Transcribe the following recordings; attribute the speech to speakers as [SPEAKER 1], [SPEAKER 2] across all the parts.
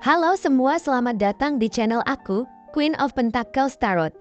[SPEAKER 1] Halo semua, selamat datang di channel aku, Queen of Pentacles Tarot.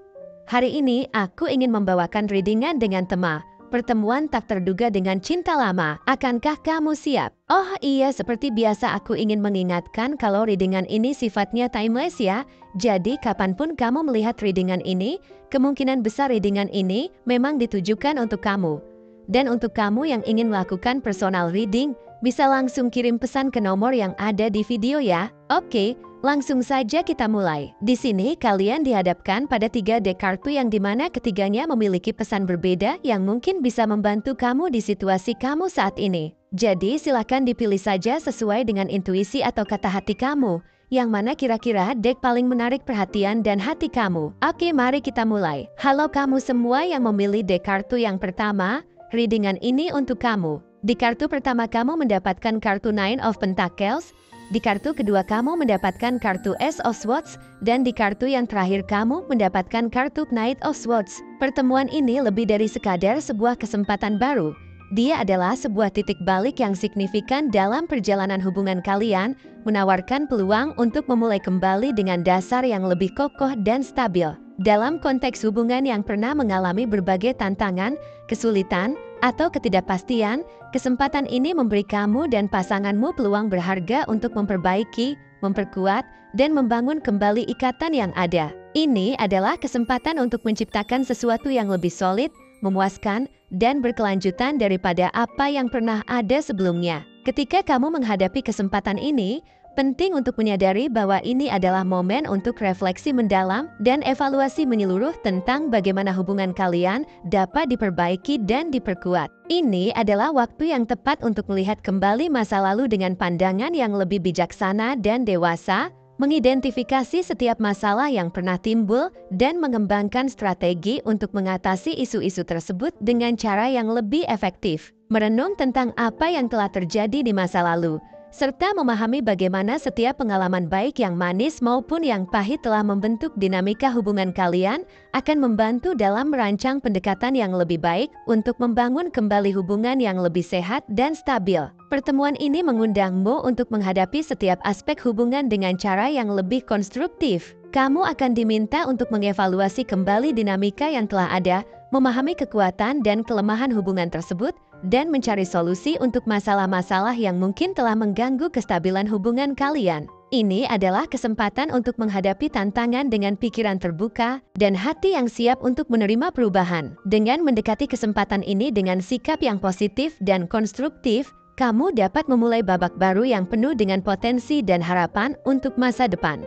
[SPEAKER 1] Hari ini aku ingin membawakan readingan dengan tema pertemuan tak terduga dengan cinta lama. Akankah kamu siap? Oh iya, seperti biasa aku ingin mengingatkan kalau readingan ini sifatnya timeless ya. Jadi kapanpun kamu melihat readingan ini, kemungkinan besar readingan ini memang ditujukan untuk kamu. Dan untuk kamu yang ingin melakukan personal reading, bisa langsung kirim pesan ke nomor yang ada di video ya. Oke, langsung saja kita mulai. Di sini kalian dihadapkan pada 3 deck kartu yang dimana ketiganya memiliki pesan berbeda yang mungkin bisa membantu kamu di situasi kamu saat ini. Jadi silakan dipilih saja sesuai dengan intuisi atau kata hati kamu. Yang mana kira-kira deck paling menarik perhatian dan hati kamu. Oke, mari kita mulai. Halo kamu semua yang memilih deck kartu yang pertama, readingan ini untuk kamu. Di kartu pertama kamu mendapatkan kartu Nine of Pentacles, di kartu kedua kamu mendapatkan kartu Ace of Swords, dan di kartu yang terakhir kamu mendapatkan kartu Knight of Swords. Pertemuan ini lebih dari sekadar sebuah kesempatan baru. Dia adalah sebuah titik balik yang signifikan dalam perjalanan hubungan kalian, menawarkan peluang untuk memulai kembali dengan dasar yang lebih kokoh dan stabil. Dalam konteks hubungan yang pernah mengalami berbagai tantangan, kesulitan, atau ketidakpastian, kesempatan ini memberi kamu dan pasanganmu peluang berharga untuk memperbaiki, memperkuat, dan membangun kembali ikatan yang ada. Ini adalah kesempatan untuk menciptakan sesuatu yang lebih solid, memuaskan, dan berkelanjutan daripada apa yang pernah ada sebelumnya. Ketika kamu menghadapi kesempatan ini, penting untuk menyadari bahwa ini adalah momen untuk refleksi mendalam dan evaluasi menyeluruh tentang bagaimana hubungan kalian dapat diperbaiki dan diperkuat. Ini adalah waktu yang tepat untuk melihat kembali masa lalu dengan pandangan yang lebih bijaksana dan dewasa, mengidentifikasi setiap masalah yang pernah timbul, dan mengembangkan strategi untuk mengatasi isu-isu tersebut dengan cara yang lebih efektif. Merenung tentang apa yang telah terjadi di masa lalu, serta memahami bagaimana setiap pengalaman baik yang manis maupun yang pahit telah membentuk dinamika hubungan kalian, akan membantu dalam merancang pendekatan yang lebih baik untuk membangun kembali hubungan yang lebih sehat dan stabil. Pertemuan ini mengundangmu untuk menghadapi setiap aspek hubungan dengan cara yang lebih konstruktif. Kamu akan diminta untuk mengevaluasi kembali dinamika yang telah ada, memahami kekuatan dan kelemahan hubungan tersebut, dan mencari solusi untuk masalah-masalah yang mungkin telah mengganggu kestabilan hubungan kalian. Ini adalah kesempatan untuk menghadapi tantangan dengan pikiran terbuka dan hati yang siap untuk menerima perubahan. Dengan mendekati kesempatan ini dengan sikap yang positif dan konstruktif, kamu dapat memulai babak baru yang penuh dengan potensi dan harapan untuk masa depan.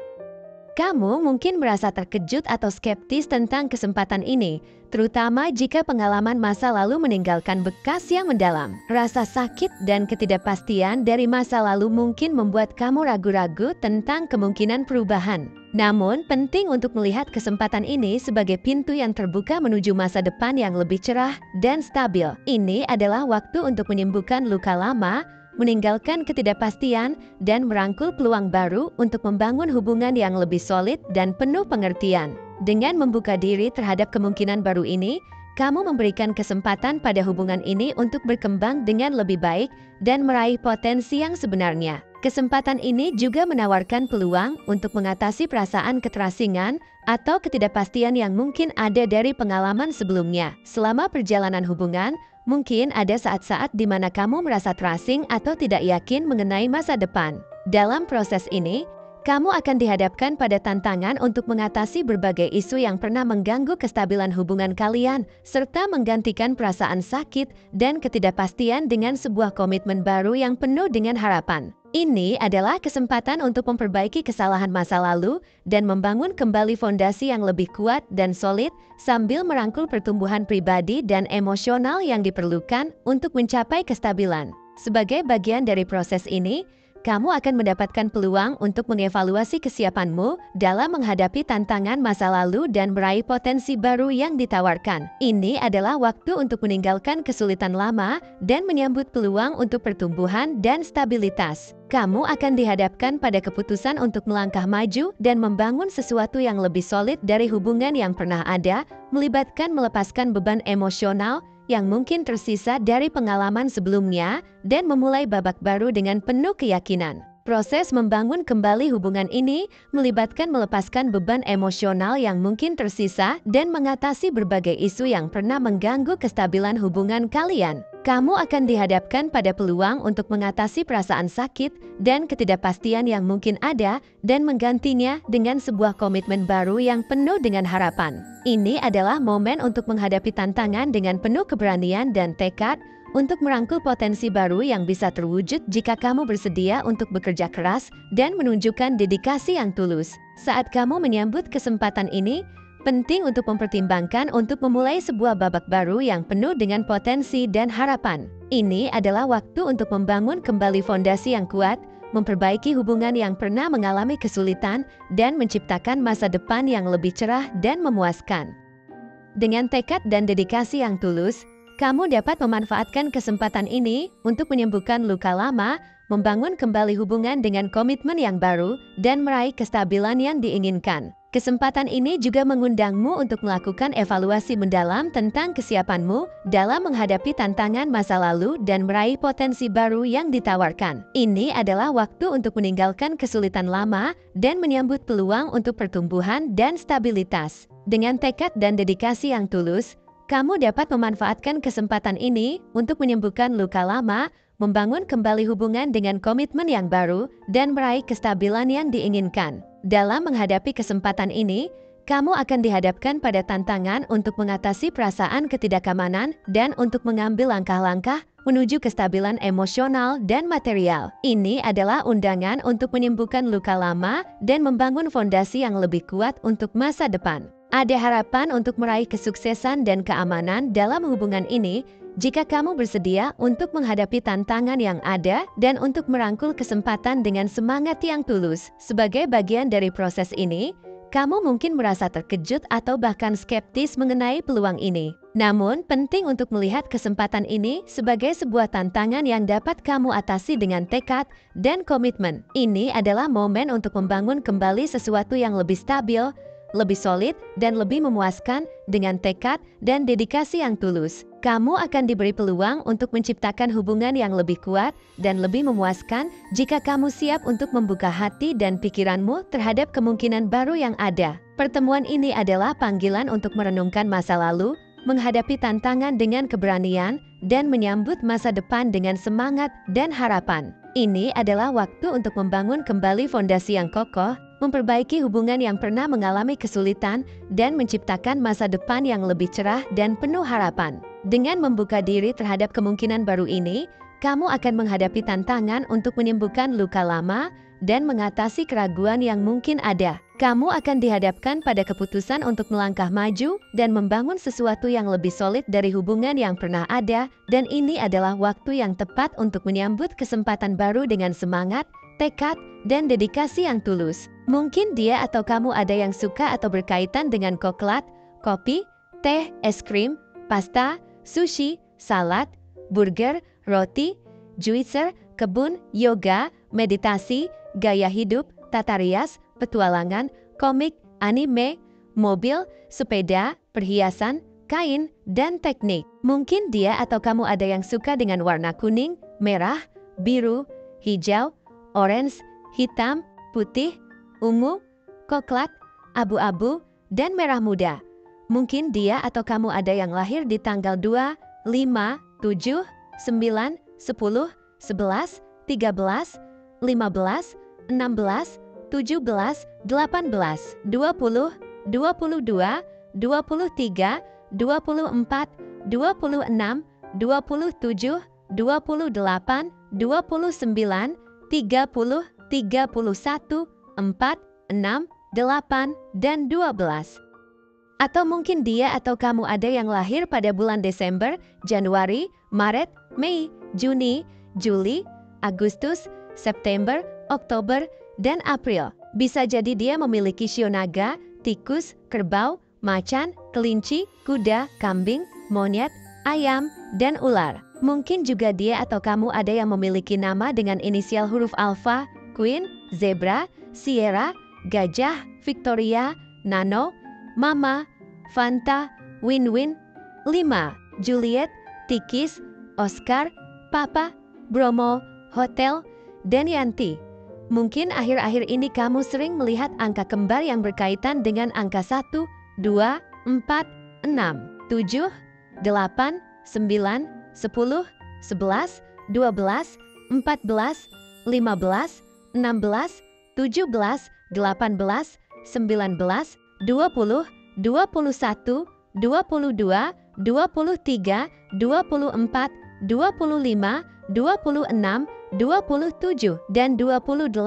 [SPEAKER 1] Kamu mungkin merasa terkejut atau skeptis tentang kesempatan ini, terutama jika pengalaman masa lalu meninggalkan bekas yang mendalam. Rasa sakit dan ketidakpastian dari masa lalu mungkin membuat kamu ragu-ragu tentang kemungkinan perubahan. Namun, penting untuk melihat kesempatan ini sebagai pintu yang terbuka menuju masa depan yang lebih cerah dan stabil. Ini adalah waktu untuk menyembuhkan luka lama, meninggalkan ketidakpastian, dan merangkul peluang baru untuk membangun hubungan yang lebih solid dan penuh pengertian. Dengan membuka diri terhadap kemungkinan baru ini, kamu memberikan kesempatan pada hubungan ini untuk berkembang dengan lebih baik dan meraih potensi yang sebenarnya. Kesempatan ini juga menawarkan peluang untuk mengatasi perasaan keterasingan atau ketidakpastian yang mungkin ada dari pengalaman sebelumnya. Selama perjalanan hubungan, mungkin ada saat-saat di mana kamu merasa terasing atau tidak yakin mengenai masa depan. Dalam proses ini, kamu akan dihadapkan pada tantangan untuk mengatasi berbagai isu yang pernah mengganggu kestabilan hubungan kalian, serta menggantikan perasaan sakit dan ketidakpastian dengan sebuah komitmen baru yang penuh dengan harapan. Ini adalah kesempatan untuk memperbaiki kesalahan masa lalu dan membangun kembali fondasi yang lebih kuat dan solid sambil merangkul pertumbuhan pribadi dan emosional yang diperlukan untuk mencapai kestabilan. Sebagai bagian dari proses ini, kamu akan mendapatkan peluang untuk mengevaluasi kesiapanmu dalam menghadapi tantangan masa lalu dan meraih potensi baru yang ditawarkan. Ini adalah waktu untuk meninggalkan kesulitan lama dan menyambut peluang untuk pertumbuhan dan stabilitas. Kamu akan dihadapkan pada keputusan untuk melangkah maju dan membangun sesuatu yang lebih solid dari hubungan yang pernah ada, melibatkan melepaskan beban emosional yang mungkin tersisa dari pengalaman sebelumnya dan memulai babak baru dengan penuh keyakinan. Proses membangun kembali hubungan ini melibatkan melepaskan beban emosional yang mungkin tersisa dan mengatasi berbagai isu yang pernah mengganggu kestabilan hubungan kalian. Kamu akan dihadapkan pada peluang untuk mengatasi perasaan sakit dan ketidakpastian yang mungkin ada dan menggantinya dengan sebuah komitmen baru yang penuh dengan harapan. Ini adalah momen untuk menghadapi tantangan dengan penuh keberanian dan tekad untuk merangkul potensi baru yang bisa terwujud jika kamu bersedia untuk bekerja keras dan menunjukkan dedikasi yang tulus. Saat kamu menyambut kesempatan ini, penting untuk mempertimbangkan untuk memulai sebuah babak baru yang penuh dengan potensi dan harapan. Ini adalah waktu untuk membangun kembali fondasi yang kuat, memperbaiki hubungan yang pernah mengalami kesulitan, dan menciptakan masa depan yang lebih cerah dan memuaskan. Dengan tekad dan dedikasi yang tulus, kamu dapat memanfaatkan kesempatan ini untuk menyembuhkan luka lama, membangun kembali hubungan dengan komitmen yang baru, dan meraih kestabilan yang diinginkan. Kesempatan ini juga mengundangmu untuk melakukan evaluasi mendalam tentang kesiapanmu dalam menghadapi tantangan masa lalu dan meraih potensi baru yang ditawarkan. Ini adalah waktu untuk meninggalkan kesulitan lama dan menyambut peluang untuk pertumbuhan dan stabilitas. Dengan tekad dan dedikasi yang tulus, kamu dapat memanfaatkan kesempatan ini untuk menyembuhkan luka lama, membangun kembali hubungan dengan komitmen yang baru, dan meraih kestabilan yang diinginkan. Dalam menghadapi kesempatan ini, kamu akan dihadapkan pada tantangan untuk mengatasi perasaan ketidakamanan dan untuk mengambil langkah-langkah menuju kestabilan emosional dan material. Ini adalah undangan untuk menyembuhkan luka lama dan membangun fondasi yang lebih kuat untuk masa depan. Ada harapan untuk meraih kesuksesan dan keamanan dalam hubungan ini jika kamu bersedia untuk menghadapi tantangan yang ada dan untuk merangkul kesempatan dengan semangat yang tulus. Sebagai bagian dari proses ini, kamu mungkin merasa terkejut atau bahkan skeptis mengenai peluang ini. Namun, penting untuk melihat kesempatan ini sebagai sebuah tantangan yang dapat kamu atasi dengan tekad dan komitmen. Ini adalah momen untuk membangun kembali sesuatu yang lebih stabil, lebih solid, dan lebih memuaskan dengan tekad dan dedikasi yang tulus. Kamu akan diberi peluang untuk menciptakan hubungan yang lebih kuat dan lebih memuaskan jika kamu siap untuk membuka hati dan pikiranmu terhadap kemungkinan baru yang ada. Pertemuan ini adalah panggilan untuk merenungkan masa lalu, menghadapi tantangan dengan keberanian, dan menyambut masa depan dengan semangat dan harapan. Ini adalah waktu untuk membangun kembali fondasi yang kokoh, memperbaiki hubungan yang pernah mengalami kesulitan, dan menciptakan masa depan yang lebih cerah dan penuh harapan. Dengan membuka diri terhadap kemungkinan baru ini, kamu akan menghadapi tantangan untuk menyembuhkan luka lama dan mengatasi keraguan yang mungkin ada. Kamu akan dihadapkan pada keputusan untuk melangkah maju dan membangun sesuatu yang lebih solid dari hubungan yang pernah ada, dan ini adalah waktu yang tepat untuk menyambut kesempatan baru dengan semangat, tekad, dan dedikasi yang tulus. Mungkin dia atau kamu ada yang suka atau berkaitan dengan coklat, kopi, teh, es krim, pasta, sushi, salad, burger, roti, juicer, kebun, yoga, meditasi, gaya hidup, tata rias, petualangan, komik, anime, mobil, sepeda, perhiasan, kain, dan teknik. Mungkin dia atau kamu ada yang suka dengan warna kuning, merah, biru, hijau, orange, hitam, putih, ungu, coklat, abu-abu, dan merah muda. Mungkin dia atau kamu ada yang lahir di tanggal 2, 5, 7, 9, 10, 11, 13, 15, 16, 17, 18, 20, 22, 23, 24, 26, 27, 28, 29, 30, 31, 4, 6, 8, dan 12. Atau mungkin dia atau kamu ada yang lahir pada bulan Desember, Januari, Maret, Mei, Juni, Juli, Agustus, September, Oktober, dan April. Bisa jadi dia memiliki shio naga, tikus, kerbau, macan, kelinci, kuda, kambing, monyet, ayam, dan ular. Mungkin juga dia atau kamu ada yang memiliki nama dengan inisial huruf alfa, Queen, Zebra, Sierra, Gajah, Victoria, Nano, Mama, Fanta, Win-Win, 5, Juliet, Tikis, Oscar, Papa, Bromo, Hotel, dan Yanti. Mungkin akhir-akhir ini kamu sering melihat angka kembar yang berkaitan dengan angka 1, 2, 4, 6, 7, 8, 9, 10, 11, 12, 14, 15, 16, 17, 18, 19, 20, 21, 22, 23, 24, 25, 26, 27, dan 28.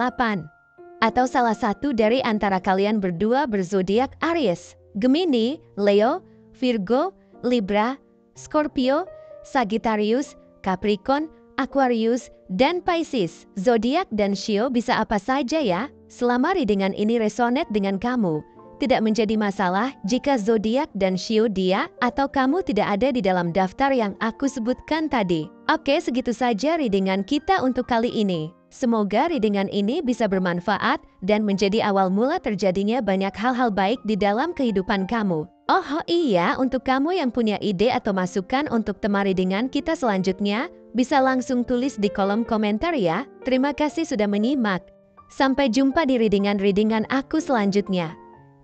[SPEAKER 1] Atau salah satu dari antara kalian berdua berzodiak Aries, Gemini, Leo, Virgo, Libra, Scorpio, Sagittarius, Capricorn, Aquarius, dan Pisces. Zodiak dan shio bisa apa saja ya. Selama readingan ini resonate dengan kamu, tidak menjadi masalah jika zodiak dan shio dia atau kamu tidak ada di dalam daftar yang aku sebutkan tadi. Oke, segitu saja readingan kita untuk kali ini. Semoga readingan ini bisa bermanfaat dan menjadi awal mula terjadinya banyak hal-hal baik di dalam kehidupan kamu. Oh iya, untuk kamu yang punya ide atau masukan untuk tema readingan kita selanjutnya, bisa langsung tulis di kolom komentar ya. Terima kasih sudah menyimak. Sampai jumpa di readingan-readingan aku selanjutnya.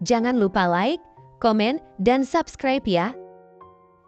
[SPEAKER 1] Jangan lupa like, komen, dan subscribe ya.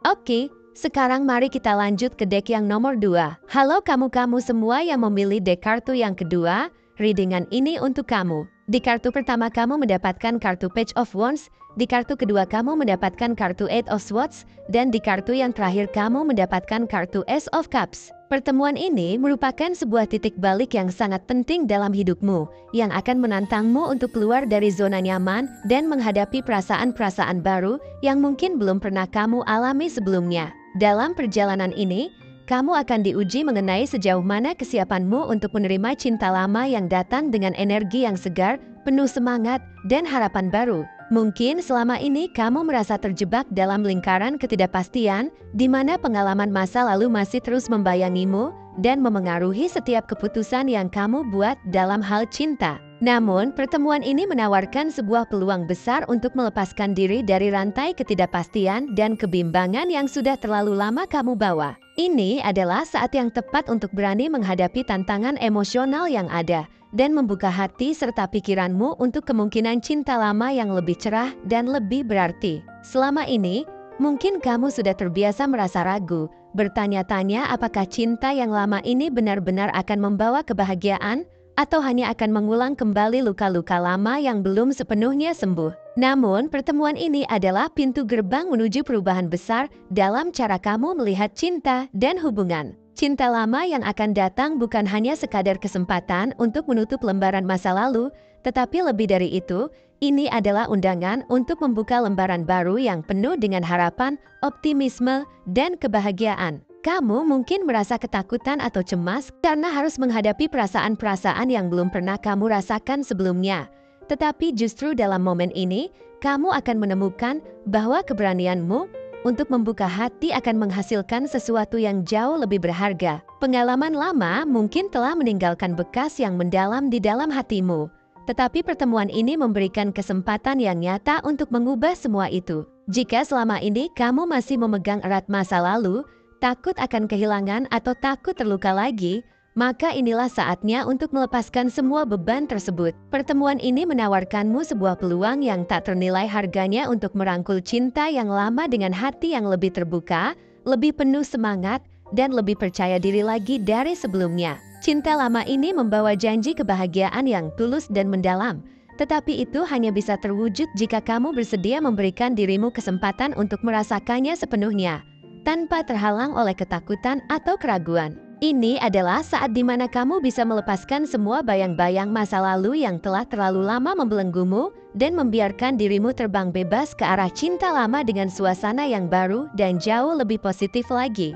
[SPEAKER 1] Oke, sekarang mari kita lanjut ke deck yang nomor 2. Halo kamu-kamu semua yang memilih deck kartu yang kedua, readingan ini untuk kamu. Di kartu pertama kamu mendapatkan kartu Page of Wands, di kartu kedua kamu mendapatkan kartu Eight of Swords, dan di kartu yang terakhir kamu mendapatkan kartu Ace of Cups. Pertemuan ini merupakan sebuah titik balik yang sangat penting dalam hidupmu, yang akan menantangmu untuk keluar dari zona nyaman dan menghadapi perasaan-perasaan baru yang mungkin belum pernah kamu alami sebelumnya. Dalam perjalanan ini, kamu akan diuji mengenai sejauh mana kesiapanmu untuk menerima cinta lama yang datang dengan energi yang segar, penuh semangat, dan harapan baru. Mungkin selama ini kamu merasa terjebak dalam lingkaran ketidakpastian, di mana pengalaman masa lalu masih terus membayangimu dan memengaruhi setiap keputusan yang kamu buat dalam hal cinta. Namun, pertemuan ini menawarkan sebuah peluang besar untuk melepaskan diri dari rantai ketidakpastian dan kebimbangan yang sudah terlalu lama kamu bawa. Ini adalah saat yang tepat untuk berani menghadapi tantangan emosional yang ada dan membuka hati serta pikiranmu untuk kemungkinan cinta lama yang lebih cerah dan lebih berarti. Selama ini, mungkin kamu sudah terbiasa merasa ragu, bertanya-tanya apakah cinta yang lama ini benar-benar akan membawa kebahagiaan atau hanya akan mengulang kembali luka-luka lama yang belum sepenuhnya sembuh. Namun, pertemuan ini adalah pintu gerbang menuju perubahan besar dalam cara kamu melihat cinta dan hubungan. Cinta lama yang akan datang bukan hanya sekadar kesempatan untuk menutup lembaran masa lalu, tetapi lebih dari itu, ini adalah undangan untuk membuka lembaran baru yang penuh dengan harapan, optimisme, dan kebahagiaan. Kamu mungkin merasa ketakutan atau cemas karena harus menghadapi perasaan-perasaan yang belum pernah kamu rasakan sebelumnya. Tetapi justru dalam momen ini, kamu akan menemukan bahwa keberanianmu untuk membuka hati akan menghasilkan sesuatu yang jauh lebih berharga. Pengalaman lama mungkin telah meninggalkan bekas yang mendalam di dalam hatimu. Tetapi pertemuan ini memberikan kesempatan yang nyata untuk mengubah semua itu. Jika selama ini kamu masih memegang erat masa lalu, takut akan kehilangan atau takut terluka lagi, maka inilah saatnya untuk melepaskan semua beban tersebut. Pertemuan ini menawarkanmu sebuah peluang yang tak ternilai harganya untuk merangkul cinta yang lama dengan hati yang lebih terbuka, lebih penuh semangat, dan lebih percaya diri lagi dari sebelumnya. Cinta lama ini membawa janji kebahagiaan yang tulus dan mendalam, tetapi itu hanya bisa terwujud jika kamu bersedia memberikan dirimu kesempatan untuk merasakannya sepenuhnya, tanpa terhalang oleh ketakutan atau keraguan. Ini adalah saat di mana kamu bisa melepaskan semua bayang-bayang masa lalu yang telah terlalu lama membelenggumu dan membiarkan dirimu terbang bebas ke arah cinta lama dengan suasana yang baru dan jauh lebih positif lagi.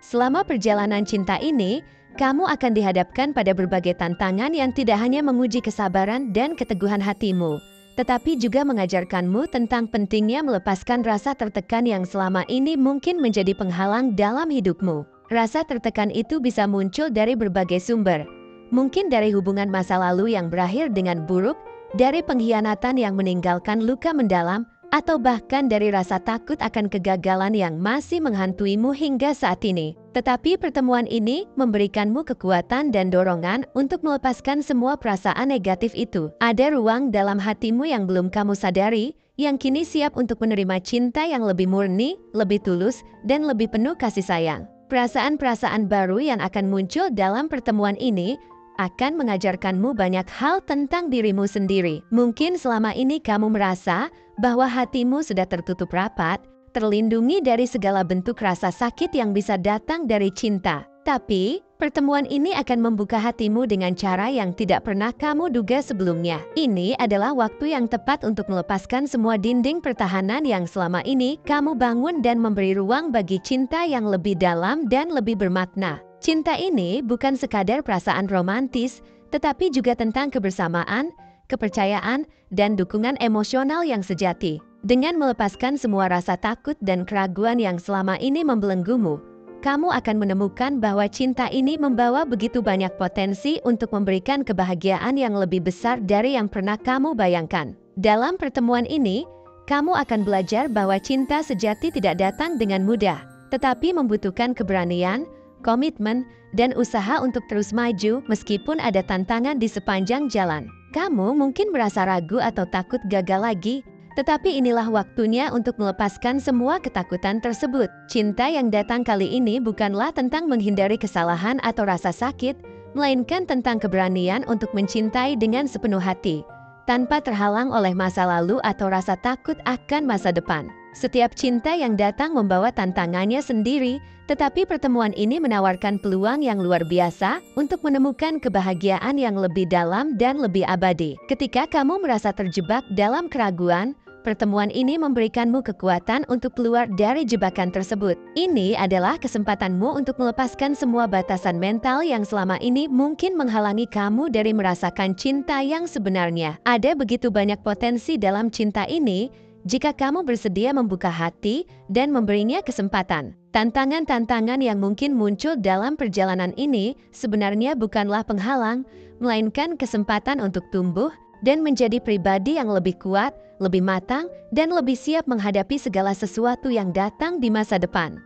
[SPEAKER 1] Selama perjalanan cinta ini, kamu akan dihadapkan pada berbagai tantangan yang tidak hanya menguji kesabaran dan keteguhan hatimu, tetapi juga mengajarkanmu tentang pentingnya melepaskan rasa tertekan yang selama ini mungkin menjadi penghalang dalam hidupmu. Rasa tertekan itu bisa muncul dari berbagai sumber. Mungkin dari hubungan masa lalu yang berakhir dengan buruk, dari pengkhianatan yang meninggalkan luka mendalam, atau bahkan dari rasa takut akan kegagalan yang masih menghantuimu hingga saat ini. Tetapi pertemuan ini memberikanmu kekuatan dan dorongan untuk melepaskan semua perasaan negatif itu. Ada ruang dalam hatimu yang belum kamu sadari, yang kini siap untuk menerima cinta yang lebih murni, lebih tulus, dan lebih penuh kasih sayang. Perasaan-perasaan baru yang akan muncul dalam pertemuan ini akan mengajarkanmu banyak hal tentang dirimu sendiri. Mungkin selama ini kamu merasa bahwa hatimu sudah tertutup rapat, terlindungi dari segala bentuk rasa sakit yang bisa datang dari cinta. Tapi, pertemuan ini akan membuka hatimu dengan cara yang tidak pernah kamu duga sebelumnya. Ini adalah waktu yang tepat untuk melepaskan semua dinding pertahanan yang selama ini kamu bangun dan memberi ruang bagi cinta yang lebih dalam dan lebih bermakna. Cinta ini bukan sekadar perasaan romantis, tetapi juga tentang kebersamaan, kepercayaan, dan dukungan emosional yang sejati. Dengan melepaskan semua rasa takut dan keraguan yang selama ini membelenggumu, kamu akan menemukan bahwa cinta ini membawa begitu banyak potensi untuk memberikan kebahagiaan yang lebih besar dari yang pernah kamu bayangkan. Dalam pertemuan ini, kamu akan belajar bahwa cinta sejati tidak datang dengan mudah, tetapi membutuhkan keberanian, komitmen, dan usaha untuk terus maju meskipun ada tantangan di sepanjang jalan. Kamu mungkin merasa ragu atau takut gagal lagi, tetapi inilah waktunya untuk melepaskan semua ketakutan tersebut. Cinta yang datang kali ini bukanlah tentang menghindari kesalahan atau rasa sakit, melainkan tentang keberanian untuk mencintai dengan sepenuh hati, tanpa terhalang oleh masa lalu atau rasa takut akan masa depan. Setiap cinta yang datang membawa tantangannya sendiri, tetapi pertemuan ini menawarkan peluang yang luar biasa untuk menemukan kebahagiaan yang lebih dalam dan lebih abadi. Ketika kamu merasa terjebak dalam keraguan, pertemuan ini memberikanmu kekuatan untuk keluar dari jebakan tersebut. Ini adalah kesempatanmu untuk melepaskan semua batasan mental yang selama ini mungkin menghalangi kamu dari merasakan cinta yang sebenarnya. Ada begitu banyak potensi dalam cinta ini, jika kamu bersedia membuka hati dan memberinya kesempatan. Tantangan-tantangan yang mungkin muncul dalam perjalanan ini sebenarnya bukanlah penghalang, melainkan kesempatan untuk tumbuh dan menjadi pribadi yang lebih kuat, lebih matang, dan lebih siap menghadapi segala sesuatu yang datang di masa depan.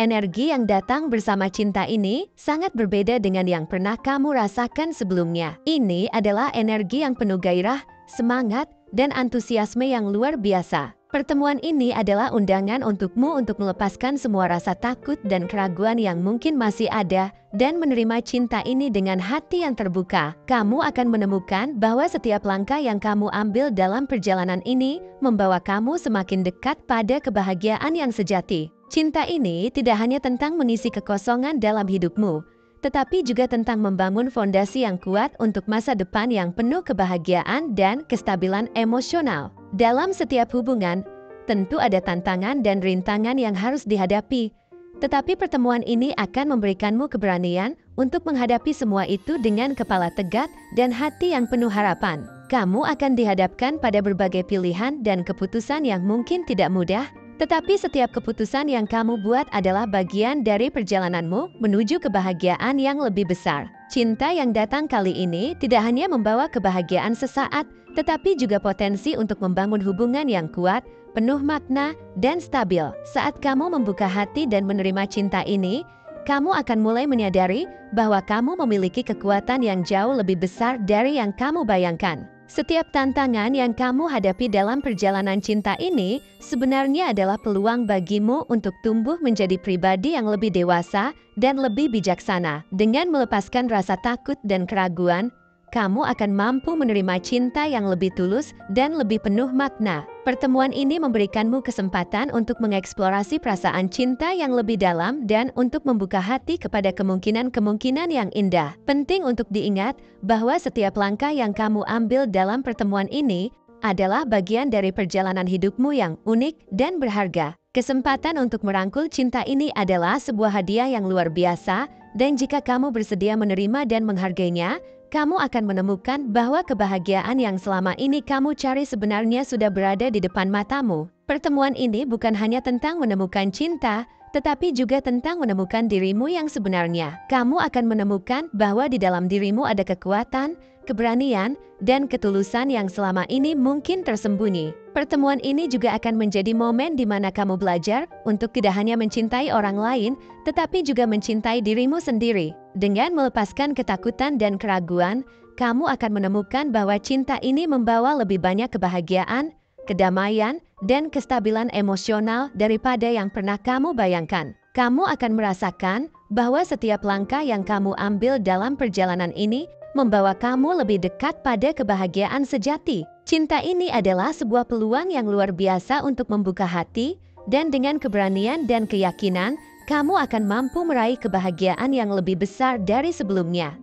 [SPEAKER 1] Energi yang datang bersama cinta ini sangat berbeda dengan yang pernah kamu rasakan sebelumnya. Ini adalah energi yang penuh gairah, semangat, dan antusiasme yang luar biasa. Pertemuan ini adalah undangan untukmu untuk melepaskan semua rasa takut dan keraguan yang mungkin masih ada dan menerima cinta ini dengan hati yang terbuka. Kamu akan menemukan bahwa setiap langkah yang kamu ambil dalam perjalanan ini membawa kamu semakin dekat pada kebahagiaan yang sejati. Cinta ini tidak hanya tentang mengisi kekosongan dalam hidupmu, tetapi juga tentang membangun fondasi yang kuat untuk masa depan yang penuh kebahagiaan dan kestabilan emosional. Dalam setiap hubungan, tentu ada tantangan dan rintangan yang harus dihadapi, tetapi pertemuan ini akan memberikanmu keberanian untuk menghadapi semua itu dengan kepala tegak dan hati yang penuh harapan. Kamu akan dihadapkan pada berbagai pilihan dan keputusan yang mungkin tidak mudah, tetapi setiap keputusan yang kamu buat adalah bagian dari perjalananmu menuju kebahagiaan yang lebih besar. Cinta yang datang kali ini tidak hanya membawa kebahagiaan sesaat, tetapi juga potensi untuk membangun hubungan yang kuat, penuh makna, dan stabil. Saat kamu membuka hati dan menerima cinta ini, kamu akan mulai menyadari bahwa kamu memiliki kekuatan yang jauh lebih besar dari yang kamu bayangkan. Setiap tantangan yang kamu hadapi dalam perjalanan cinta ini sebenarnya adalah peluang bagimu untuk tumbuh menjadi pribadi yang lebih dewasa dan lebih bijaksana. Dengan melepaskan rasa takut dan keraguan, kamu akan mampu menerima cinta yang lebih tulus dan lebih penuh makna. Pertemuan ini memberikanmu kesempatan untuk mengeksplorasi perasaan cinta yang lebih dalam dan untuk membuka hati kepada kemungkinan-kemungkinan yang indah. Penting untuk diingat bahwa setiap langkah yang kamu ambil dalam pertemuan ini adalah bagian dari perjalanan hidupmu yang unik dan berharga. Kesempatan untuk merangkul cinta ini adalah sebuah hadiah yang luar biasa, dan jika kamu bersedia menerima dan menghargainya, kamu akan menemukan bahwa kebahagiaan yang selama ini kamu cari sebenarnya sudah berada di depan matamu. Pertemuan ini bukan hanya tentang menemukan cinta, tetapi juga tentang menemukan dirimu yang sebenarnya. Kamu akan menemukan bahwa di dalam dirimu ada kekuatan, keberanian, dan ketulusan yang selama ini mungkin tersembunyi. Pertemuan ini juga akan menjadi momen di mana kamu belajar untuk tidak hanya mencintai orang lain, tetapi juga mencintai dirimu sendiri. Dengan melepaskan ketakutan dan keraguan, kamu akan menemukan bahwa cinta ini membawa lebih banyak kebahagiaan, kedamaian, dan kestabilan emosional daripada yang pernah kamu bayangkan. Kamu akan merasakan bahwa setiap langkah yang kamu ambil dalam perjalanan ini membawa kamu lebih dekat pada kebahagiaan sejati. Cinta ini adalah sebuah peluang yang luar biasa untuk membuka hati, dan dengan keberanian dan keyakinan, kamu akan mampu meraih kebahagiaan yang lebih besar dari sebelumnya.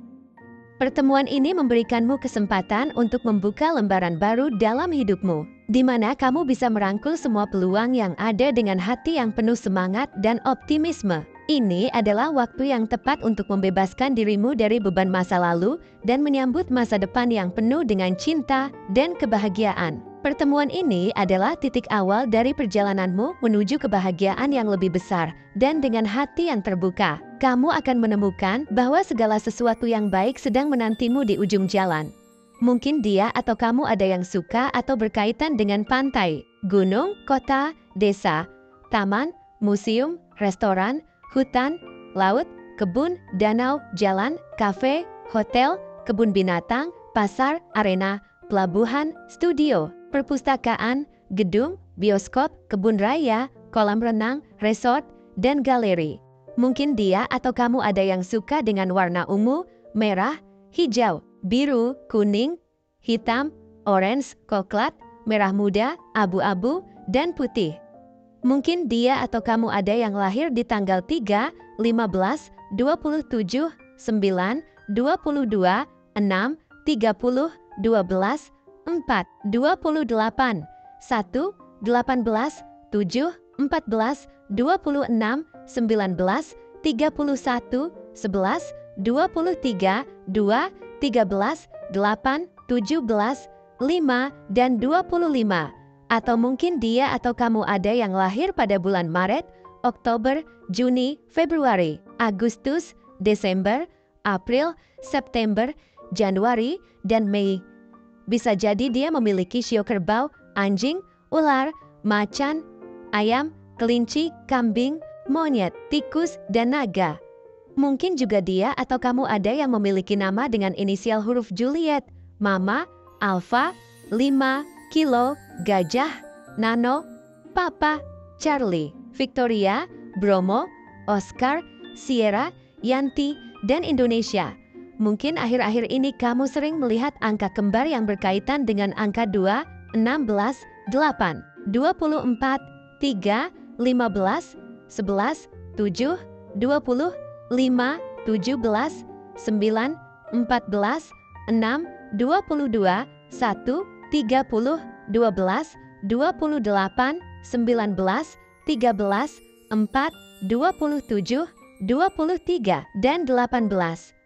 [SPEAKER 1] Pertemuan ini memberikanmu kesempatan untuk membuka lembaran baru dalam hidupmu, di mana kamu bisa merangkul semua peluang yang ada dengan hati yang penuh semangat dan optimisme. Ini adalah waktu yang tepat untuk membebaskan dirimu dari beban masa lalu dan menyambut masa depan yang penuh dengan cinta dan kebahagiaan. Pertemuan ini adalah titik awal dari perjalananmu menuju kebahagiaan yang lebih besar, dan dengan hati yang terbuka, kamu akan menemukan bahwa segala sesuatu yang baik sedang menantimu di ujung jalan. Mungkin dia atau kamu ada yang suka atau berkaitan dengan pantai, gunung, kota, desa, taman, museum, restoran, hutan, laut, kebun, danau, jalan, kafe, hotel, kebun binatang, pasar, arena, pelabuhan, studio, perpustakaan, gedung, bioskop, kebun raya, kolam renang, resort, dan galeri. Mungkin dia atau kamu ada yang suka dengan warna ungu, merah, hijau, biru, kuning, hitam, orange, coklat, merah muda, abu-abu, dan putih. Mungkin dia atau kamu ada yang lahir di tanggal 3, 15, 27, 9, 22, 6, 30, 12, 4, 28, 1, 18, 7, 14, 26, 19, 31, 11, 23, 2, 13, 8, 17, 5, dan 25. Atau mungkin dia atau kamu ada yang lahir pada bulan Maret, Oktober, Juni, Februari, Agustus, Desember, April, September, Januari, dan Mei. Bisa jadi dia memiliki shio kerbau, anjing, ular, macan, ayam, kelinci, kambing, monyet, tikus, dan naga. Mungkin juga dia atau kamu ada yang memiliki nama dengan inisial huruf Juliet, Mama, Alpha, 5, Kilo, Gajah, Nano, Papa, Charlie, Victoria, Bromo, Oscar, Sierra, Yanti, dan Indonesia. Mungkin akhir-akhir ini kamu sering melihat angka kembar yang berkaitan dengan angka 2, 16, 8, 24, 3, 15, 11, 7, 20, 5, 17, 9, 14, 6, 22, 1, 30, 12, 28, 19, 13, 4, 27, 23, dan 18.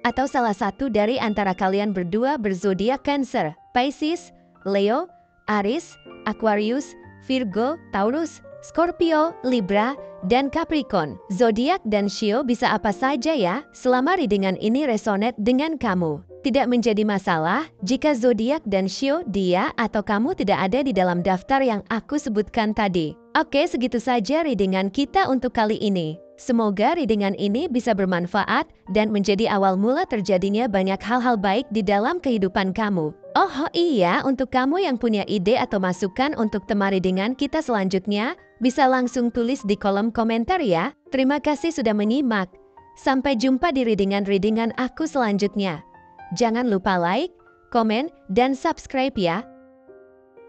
[SPEAKER 1] Atau salah satu dari antara kalian berdua berzodiak Cancer, Pisces, Leo, Aries, Aquarius, Virgo, Taurus, Scorpio, Libra, dan Capricorn. Zodiak dan shio bisa apa saja ya, selama readingan ini resonate dengan kamu. Tidak menjadi masalah jika zodiak dan shio dia atau kamu tidak ada di dalam daftar yang aku sebutkan tadi. Oke, segitu saja readingan kita untuk kali ini. Semoga readingan ini bisa bermanfaat dan menjadi awal mula terjadinya banyak hal-hal baik di dalam kehidupan kamu. Oh iya, untuk kamu yang punya ide atau masukan untuk tema readingan kita selanjutnya, bisa langsung tulis di kolom komentar ya. Terima kasih sudah menyimak. Sampai jumpa di readingan-readingan aku selanjutnya. Jangan lupa like, komen, dan subscribe ya.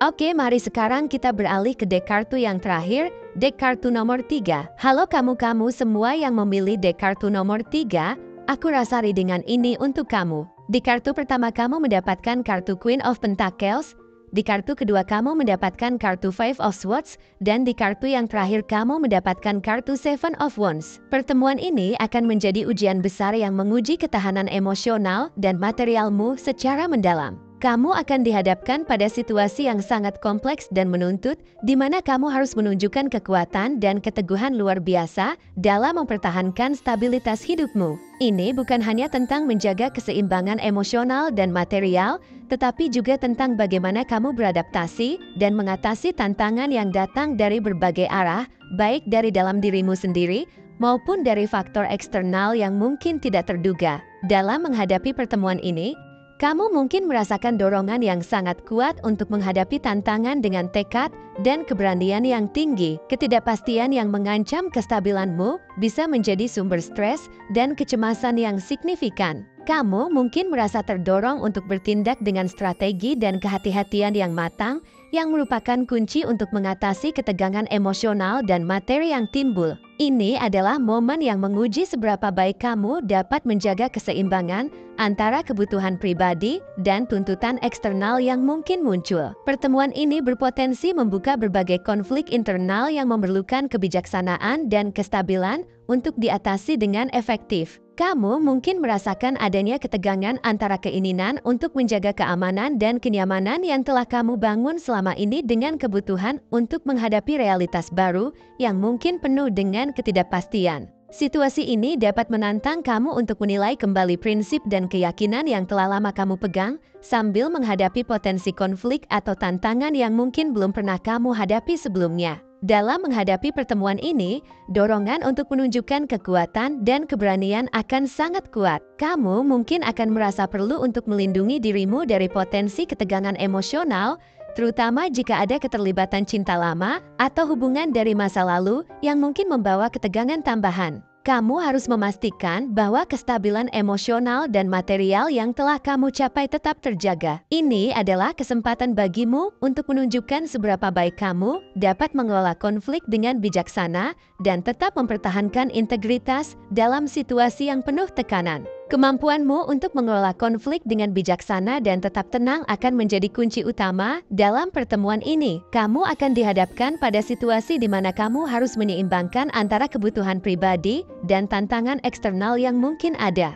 [SPEAKER 1] Oke, mari sekarang kita beralih ke deck kartu yang terakhir, deck kartu nomor 3. Halo kamu-kamu semua yang memilih deck kartu nomor 3, aku rasa readingan ini untuk kamu. Di kartu pertama kamu mendapatkan kartu Queen of Pentacles, di kartu kedua kamu mendapatkan kartu Five of Swords, dan di kartu yang terakhir kamu mendapatkan kartu Seven of Wands. Pertemuan ini akan menjadi ujian besar yang menguji ketahanan emosional dan materialmu secara mendalam. Kamu akan dihadapkan pada situasi yang sangat kompleks dan menuntut, di mana kamu harus menunjukkan kekuatan dan keteguhan luar biasa dalam mempertahankan stabilitas hidupmu. Ini bukan hanya tentang menjaga keseimbangan emosional dan material, tetapi juga tentang bagaimana kamu beradaptasi dan mengatasi tantangan yang datang dari berbagai arah, baik dari dalam dirimu sendiri maupun dari faktor eksternal yang mungkin tidak terduga. Dalam menghadapi pertemuan ini, kamu mungkin merasakan dorongan yang sangat kuat untuk menghadapi tantangan dengan tekad dan keberanian yang tinggi. Ketidakpastian yang mengancam kestabilanmu bisa menjadi sumber stres dan kecemasan yang signifikan. Kamu mungkin merasa terdorong untuk bertindak dengan strategi dan kehati-hatian yang matang, yang merupakan kunci untuk mengatasi ketegangan emosional dan materi yang timbul. Ini adalah momen yang menguji seberapa baik kamu dapat menjaga keseimbangan antara kebutuhan pribadi dan tuntutan eksternal yang mungkin muncul. Pertemuan ini berpotensi membuka berbagai konflik internal yang memerlukan kebijaksanaan dan kestabilan untuk diatasi dengan efektif. Kamu mungkin merasakan adanya ketegangan antara keinginan untuk menjaga keamanan dan kenyamanan yang telah kamu bangun selama ini dengan kebutuhan untuk menghadapi realitas baru yang mungkin penuh dengan ketidakpastian. Situasi ini dapat menantang kamu untuk menilai kembali prinsip dan keyakinan yang telah lama kamu pegang, sambil menghadapi potensi konflik atau tantangan yang mungkin belum pernah kamu hadapi sebelumnya. Dalam menghadapi pertemuan ini, dorongan untuk menunjukkan kekuatan dan keberanian akan sangat kuat. Kamu mungkin akan merasa perlu untuk melindungi dirimu dari potensi ketegangan emosional, terutama jika ada keterlibatan cinta lama atau hubungan dari masa lalu yang mungkin membawa ketegangan tambahan. Kamu harus memastikan bahwa kestabilan emosional dan material yang telah kamu capai tetap terjaga. Ini adalah kesempatan bagimu untuk menunjukkan seberapa baik kamu dapat mengelola konflik dengan bijaksana dan tetap mempertahankan integritas dalam situasi yang penuh tekanan. Kemampuanmu untuk mengelola konflik dengan bijaksana dan tetap tenang akan menjadi kunci utama dalam pertemuan ini. Kamu akan dihadapkan pada situasi di mana kamu harus menyeimbangkan antara kebutuhan pribadi dan tantangan eksternal yang mungkin ada.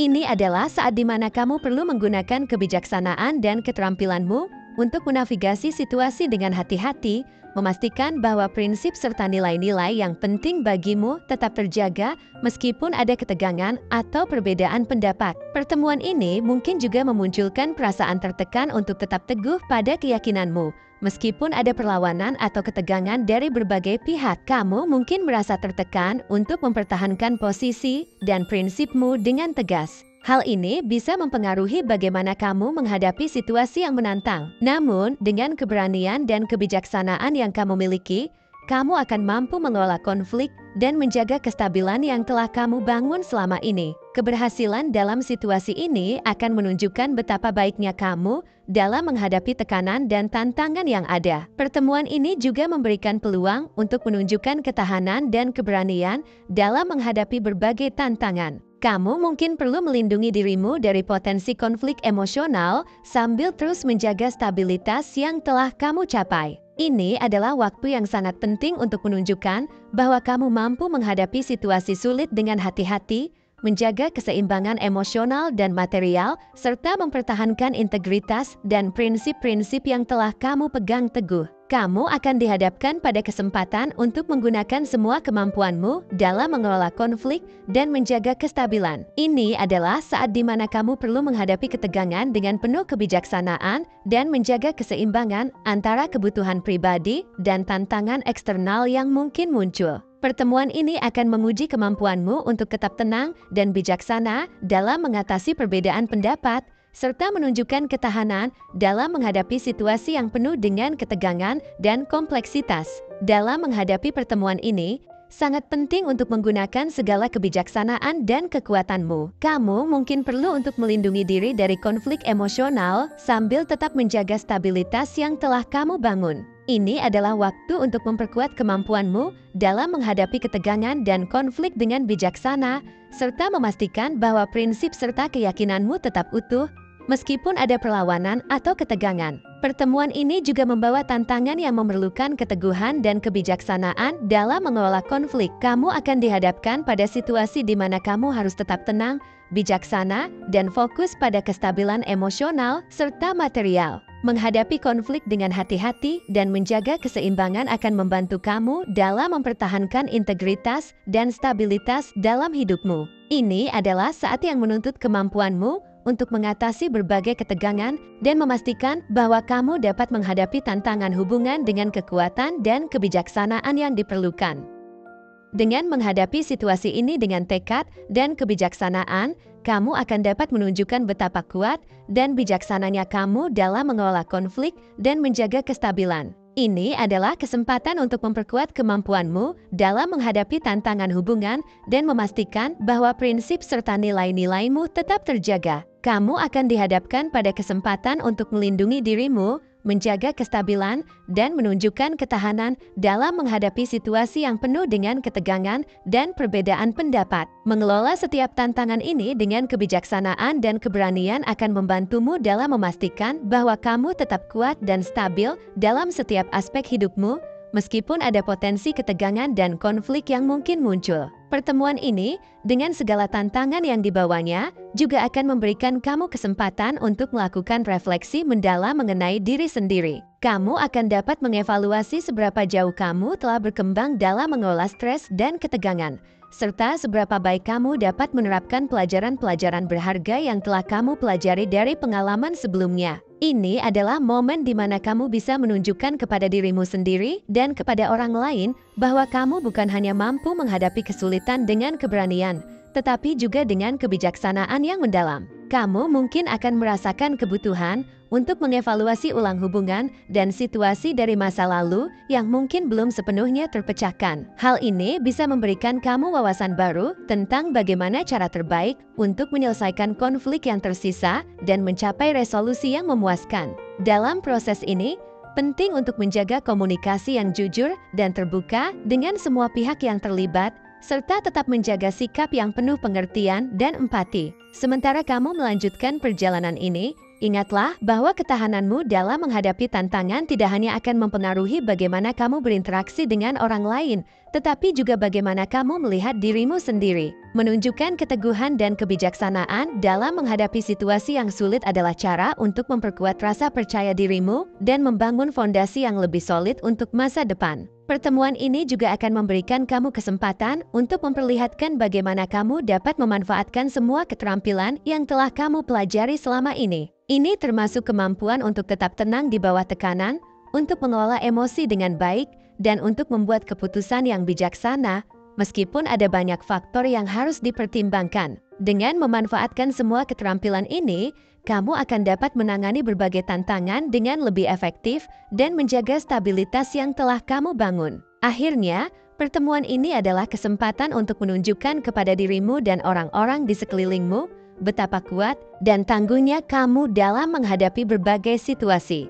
[SPEAKER 1] Ini adalah saat di mana kamu perlu menggunakan kebijaksanaan dan keterampilanmu untuk menavigasi situasi dengan hati-hati, memastikan bahwa prinsip serta nilai-nilai yang penting bagimu tetap terjaga meskipun ada ketegangan atau perbedaan pendapat. Pertemuan ini mungkin juga memunculkan perasaan tertekan untuk tetap teguh pada keyakinanmu. Meskipun ada perlawanan atau ketegangan dari berbagai pihak, kamu mungkin merasa tertekan untuk mempertahankan posisi dan prinsipmu dengan tegas. Hal ini bisa mempengaruhi bagaimana kamu menghadapi situasi yang menantang. Namun, dengan keberanian dan kebijaksanaan yang kamu miliki, kamu akan mampu mengelola konflik dan menjaga kestabilan yang telah kamu bangun selama ini. Keberhasilan dalam situasi ini akan menunjukkan betapa baiknya kamu dalam menghadapi tekanan dan tantangan yang ada. Pertemuan ini juga memberikan peluang untuk menunjukkan ketahanan dan keberanian dalam menghadapi berbagai tantangan. Kamu mungkin perlu melindungi dirimu dari potensi konflik emosional sambil terus menjaga stabilitas yang telah kamu capai. Ini adalah waktu yang sangat penting untuk menunjukkan bahwa kamu mampu menghadapi situasi sulit dengan hati-hati, menjaga keseimbangan emosional dan material, serta mempertahankan integritas dan prinsip-prinsip yang telah kamu pegang teguh. Kamu akan dihadapkan pada kesempatan untuk menggunakan semua kemampuanmu dalam mengelola konflik dan menjaga kestabilan. Ini adalah saat di mana kamu perlu menghadapi ketegangan dengan penuh kebijaksanaan dan menjaga keseimbangan antara kebutuhan pribadi dan tantangan eksternal yang mungkin muncul. Pertemuan ini akan menguji kemampuanmu untuk tetap tenang dan bijaksana dalam mengatasi perbedaan pendapat, serta menunjukkan ketahanan dalam menghadapi situasi yang penuh dengan ketegangan dan kompleksitas. Dalam menghadapi pertemuan ini, sangat penting untuk menggunakan segala kebijaksanaan dan kekuatanmu. Kamu mungkin perlu untuk melindungi diri dari konflik emosional sambil tetap menjaga stabilitas yang telah kamu bangun. Ini adalah waktu untuk memperkuat kemampuanmu dalam menghadapi ketegangan dan konflik dengan bijaksana, serta memastikan bahwa prinsip serta keyakinanmu tetap utuh, meskipun ada perlawanan atau ketegangan. Pertemuan ini juga membawa tantangan yang memerlukan keteguhan dan kebijaksanaan dalam mengelola konflik. Kamu akan dihadapkan pada situasi di mana kamu harus tetap tenang, bijaksana, dan fokus pada kestabilan emosional serta material. Menghadapi konflik dengan hati-hati dan menjaga keseimbangan akan membantu kamu dalam mempertahankan integritas dan stabilitas dalam hidupmu. Ini adalah saat yang menuntut kemampuanmu untuk mengatasi berbagai ketegangan dan memastikan bahwa kamu dapat menghadapi tantangan hubungan dengan kekuatan dan kebijaksanaan yang diperlukan. Dengan menghadapi situasi ini dengan tekad dan kebijaksanaan, kamu akan dapat menunjukkan betapa kuat dan bijaksananya kamu dalam mengelola konflik dan menjaga kestabilan. Ini adalah kesempatan untuk memperkuat kemampuanmu dalam menghadapi tantangan hubungan dan memastikan bahwa prinsip serta nilai-nilaimu tetap terjaga. Kamu akan dihadapkan pada kesempatan untuk melindungi dirimu, menjaga kestabilan, dan menunjukkan ketahanan dalam menghadapi situasi yang penuh dengan ketegangan dan perbedaan pendapat. Mengelola setiap tantangan ini dengan kebijaksanaan dan keberanian akan membantumu dalam memastikan bahwa kamu tetap kuat dan stabil dalam setiap aspek hidupmu, meskipun ada potensi ketegangan dan konflik yang mungkin muncul. Pertemuan ini, dengan segala tantangan yang dibawanya, juga akan memberikan kamu kesempatan untuk melakukan refleksi mendalam mengenai diri sendiri. Kamu akan dapat mengevaluasi seberapa jauh kamu telah berkembang dalam mengelola stres dan ketegangan, serta seberapa baik kamu dapat menerapkan pelajaran-pelajaran berharga yang telah kamu pelajari dari pengalaman sebelumnya. Ini adalah momen di mana kamu bisa menunjukkan kepada dirimu sendiri dan kepada orang lain bahwa kamu bukan hanya mampu menghadapi kesulitan dengan keberanian, tetapi juga dengan kebijaksanaan yang mendalam. Kamu mungkin akan merasakan kebutuhan untuk mengevaluasi ulang hubungan dan situasi dari masa lalu yang mungkin belum sepenuhnya terpecahkan. Hal ini bisa memberikan kamu wawasan baru tentang bagaimana cara terbaik untuk menyelesaikan konflik yang tersisa dan mencapai resolusi yang memuaskan. Dalam proses ini, penting untuk menjaga komunikasi yang jujur dan terbuka dengan semua pihak yang terlibat, serta tetap menjaga sikap yang penuh pengertian dan empati. Sementara kamu melanjutkan perjalanan ini, ingatlah bahwa ketahananmu dalam menghadapi tantangan tidak hanya akan mempengaruhi bagaimana kamu berinteraksi dengan orang lain, tetapi juga bagaimana kamu melihat dirimu sendiri. Menunjukkan keteguhan dan kebijaksanaan dalam menghadapi situasi yang sulit adalah cara untuk memperkuat rasa percaya dirimu dan membangun fondasi yang lebih solid untuk masa depan. Pertemuan ini juga akan memberikan kamu kesempatan untuk memperlihatkan bagaimana kamu dapat memanfaatkan semua keterampilan yang telah kamu pelajari selama ini. Ini termasuk kemampuan untuk tetap tenang di bawah tekanan, untuk mengelola emosi dengan baik, dan untuk membuat keputusan yang bijaksana, meskipun ada banyak faktor yang harus dipertimbangkan. Dengan memanfaatkan semua keterampilan ini, kamu akan dapat menangani berbagai tantangan dengan lebih efektif dan menjaga stabilitas yang telah kamu bangun. Akhirnya, pertemuan ini adalah kesempatan untuk menunjukkan kepada dirimu dan orang-orang di sekelilingmu betapa kuat dan tangguhnya kamu dalam menghadapi berbagai situasi.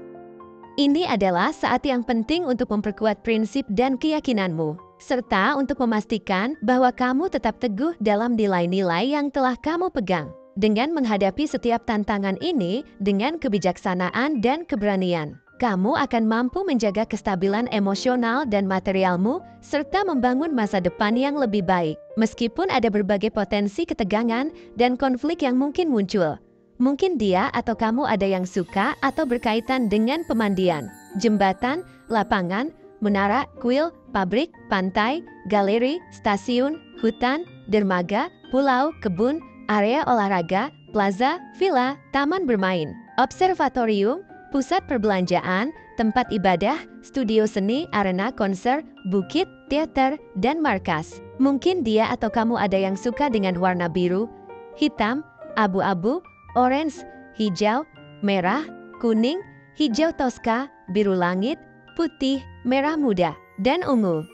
[SPEAKER 1] Ini adalah saat yang penting untuk memperkuat prinsip dan keyakinanmu, serta untuk memastikan bahwa kamu tetap teguh dalam nilai-nilai yang telah kamu pegang. Dengan menghadapi setiap tantangan ini dengan kebijaksanaan dan keberanian, kamu akan mampu menjaga kestabilan emosional dan materialmu serta membangun masa depan yang lebih baik. Meskipun ada berbagai potensi ketegangan dan konflik yang mungkin muncul, mungkin dia atau kamu ada yang suka atau berkaitan dengan pemandian, jembatan, lapangan, menara, kuil, pabrik, pantai, galeri, stasiun, hutan, dermaga, pulau, kebun, area olahraga, plaza, villa, taman bermain, observatorium, pusat perbelanjaan, tempat ibadah, studio seni, arena konser, bukit, teater, dan markas. Mungkin dia atau kamu ada yang suka dengan warna biru, hitam, abu-abu, orange, hijau, merah, kuning, hijau toska, biru langit, putih, merah muda, dan ungu.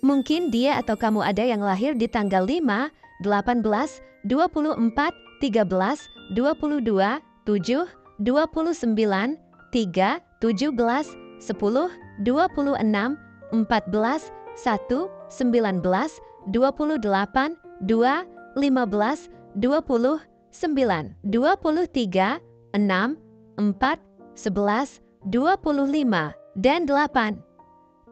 [SPEAKER 1] Mungkin dia atau kamu ada yang lahir di tanggal 5, 18, 24, 13, 22, 7, 29, 3, 17, 10, 26, 14, 1, 19, 28, 2, 15, 20, 9, 23, 6, 4, 11, 25, dan 8.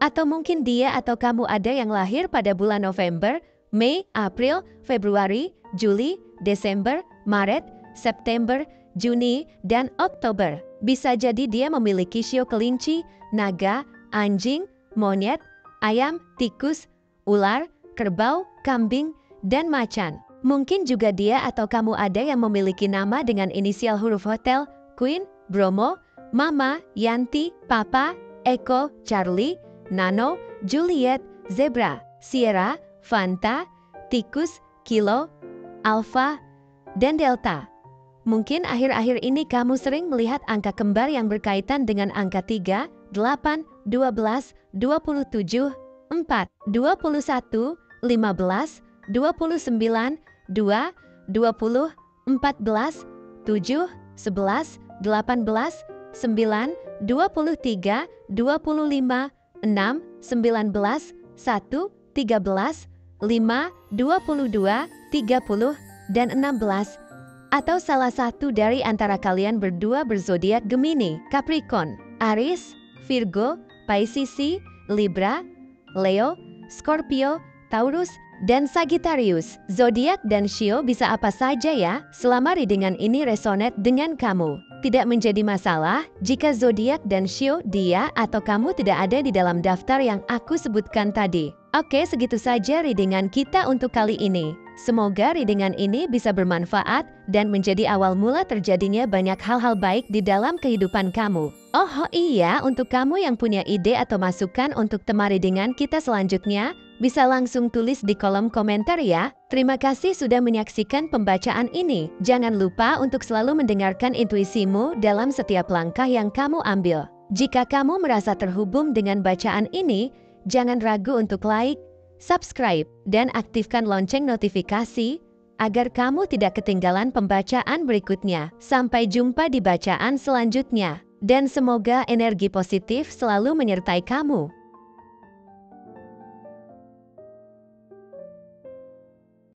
[SPEAKER 1] Atau mungkin dia atau kamu ada yang lahir pada bulan November, Mei, April, Februari, Juli, Desember, Maret, September, Juni, dan Oktober. Bisa jadi dia memiliki shio kelinci, naga, anjing, monyet, ayam, tikus, ular, kerbau, kambing, dan macan. Mungkin juga dia atau kamu ada yang memiliki nama dengan inisial huruf hotel, Queen, Bromo, Mama, Yanti, Papa, Eko, Charlie, Nano, Juliet, Zebra, Sierra, Fanta, Tikus, Kilo, Alpha, dan Delta. Mungkin akhir-akhir ini kamu sering melihat angka kembar yang berkaitan dengan angka 3, 8, 12, 27, 4, 21, 15, 29, 2, 20, 14, 7, 11, 18, 9, 23, 25, 6, 19, 1, 13, 5, 22, 30, dan 16, atau salah satu dari antara kalian berdua berzodiak Gemini, Capricorn, Aries, Virgo, Pisces, Libra, Leo, Scorpio, Taurus, dan Sagittarius. Zodiak dan shio bisa apa saja ya, selama readingan ini resonate dengan kamu. Tidak menjadi masalah jika zodiak dan shio dia atau kamu tidak ada di dalam daftar yang aku sebutkan tadi. Oke, segitu saja readingan kita untuk kali ini. Semoga readingan ini bisa bermanfaat dan menjadi awal mula terjadinya banyak hal-hal baik di dalam kehidupan kamu. Oh iya, untuk kamu yang punya ide atau masukan untuk tema readingan kita selanjutnya, bisa langsung tulis di kolom komentar ya. Terima kasih sudah menyaksikan pembacaan ini. Jangan lupa untuk selalu mendengarkan intuisimu dalam setiap langkah yang kamu ambil. Jika kamu merasa terhubung dengan bacaan ini, jangan ragu untuk like, subscribe, dan aktifkan lonceng notifikasi agar kamu tidak ketinggalan pembacaan berikutnya. Sampai jumpa di bacaan selanjutnya. Dan semoga energi positif selalu menyertai kamu.